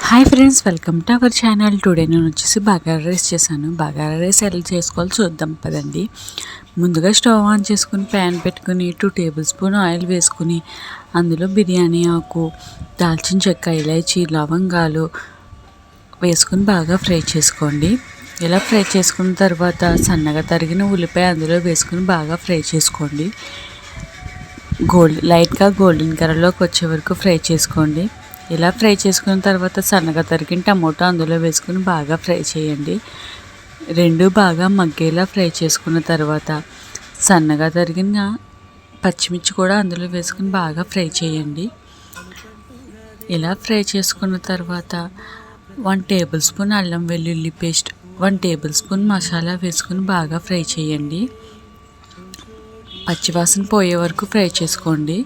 Hi friends, welcome to our channel. Today నేను వచ్చేసి bagara rice చేశాను. బగారా రైస్ ఎలా చేసుకోవాలో చూద్దాం పదండి. ముందుగా స్టవ్ ఆన్ చేసుకుని ప్యాన్ పెట్టుకుని 2 టేబుల్ స్పూన్ ఆయిల్ వేసుకుని అందులో బిర్యానీ ఆకు, దాల్చిన చెక్క, ఇలాచీ, లవంగాలు వేసుకుని బాగా ఫ్రై చేసుకోండి. ఇలా ఫ్రై చేసుకున్న తర్వాత సన్నగా తరిగిన ఉల్లిపాయ అందులో వేసుకుని బాగా ఫ్రై చేసుకోండి. లైట్గా గోల్డెన్ కలర్లోకి వచ్చే వరకు ఫ్రై చేసుకోండి. ఇలా ఫ్రై చేసుకున్న తర్వాత సన్నగా తరిగిన టమోటా అందులో వేసుకుని బాగా ఫ్రై చేయండి. రెండు బాగా మగ్గేలా ఫ్రై చేసుకున్న తర్వాత సన్నగా తరిగిన పచ్చిమిర్చి కూడా అందులో వేసుకుని బాగా ఫ్రై చేయండి. ఇలా ఫ్రై చేసుకున్న తర్వాత 1 టేబుల్ స్పూన్ అల్లం వెల్లుల్లి పేస్ట్, 1 టేబుల్ స్పూన్ మసాలా వేసుకుని బాగా ఫ్రై చేయండి. పచ్చివాసన పోయే వరకు ఫ్రై చేసుకోండి.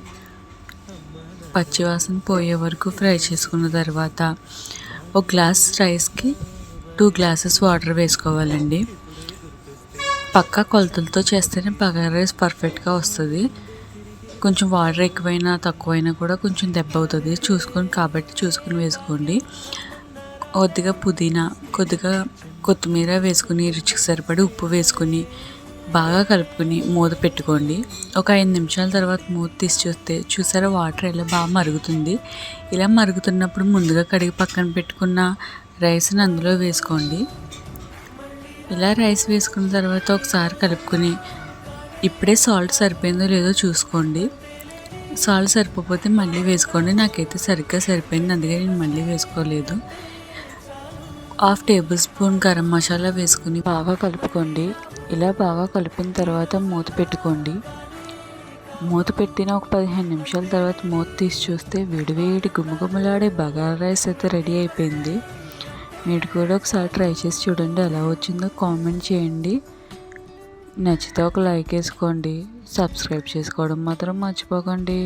పచ్చివాసన పోయే వరకు ఫ్రై చేసుకున్న తర్వాత ఒక గ్లాస్ రైస్కి 2 గ్లాసెస్ వాటర్ వేసుకోవాలండి. పక్కా కొలతలతో చేస్తేనే బగారా రైస్ పర్ఫెక్ట్గా వస్తుంది. కొంచెం వాటర్ ఎక్కువైనా తక్కువైనా కూడా కొంచెం దెబ్బ అవుతుంది కాబట్టి చూసుకొని వేసుకోండి. కొద్దిగా పుదీనా, కొద్దిగా కొత్తిమీర వేసుకుని రుచికి సరిపడి ఉప్పు వేసుకుని బాగా కలుపుకొని మూత పెట్టుకోండి. ఒక 5 నిమిషాల తర్వాత మూత తీసి చూసారా వాటర్ ఎలా బాగా మరుగుతుంది. ఇలా మరుగుతున్నప్పుడు ముందుగా కడిగి పక్కన పెట్టుకున్న రైస్ని అందులో వేసుకోండి. ఇలా రైస్ వేసుకున్న తర్వాత ఒకసారి కలుపుకొని ఇప్పుడే సాల్ట్ సరిపోయిందో లేదో చూసుకోండి. సాల్ట్ సరిపోతే మళ్ళీ వేసుకోండి. నాకైతే సరిగ్గా సరిపోయింది, అందుకే నేను మళ్ళీ వేసుకోలేదు. 1/2 టేబుల్ స్పూన్ గరం మసాలా వేసుకుని బాగా కలుపుకోండి. ఇలా బాగా కలిపిన తర్వాత మూత పెట్టుకోండి. మూత పెట్టిన ఒక 15 నిమిషాల తర్వాత మూత తీసి చూస్తే వేడివేడి గుమగుమలాడే బగారా రైస్ అయితే రెడీ అయిపోయింది. మీరు కూడా ఒకసారి ట్రై చేసి చూడండి, ఎలా వచ్చిందో కామెంట్ చేయండి. నచ్చితే ఒక లైక్ వేసుకోండి. సబ్స్క్రైబ్ చేసుకోవడం మాత్రం మర్చిపోకండి.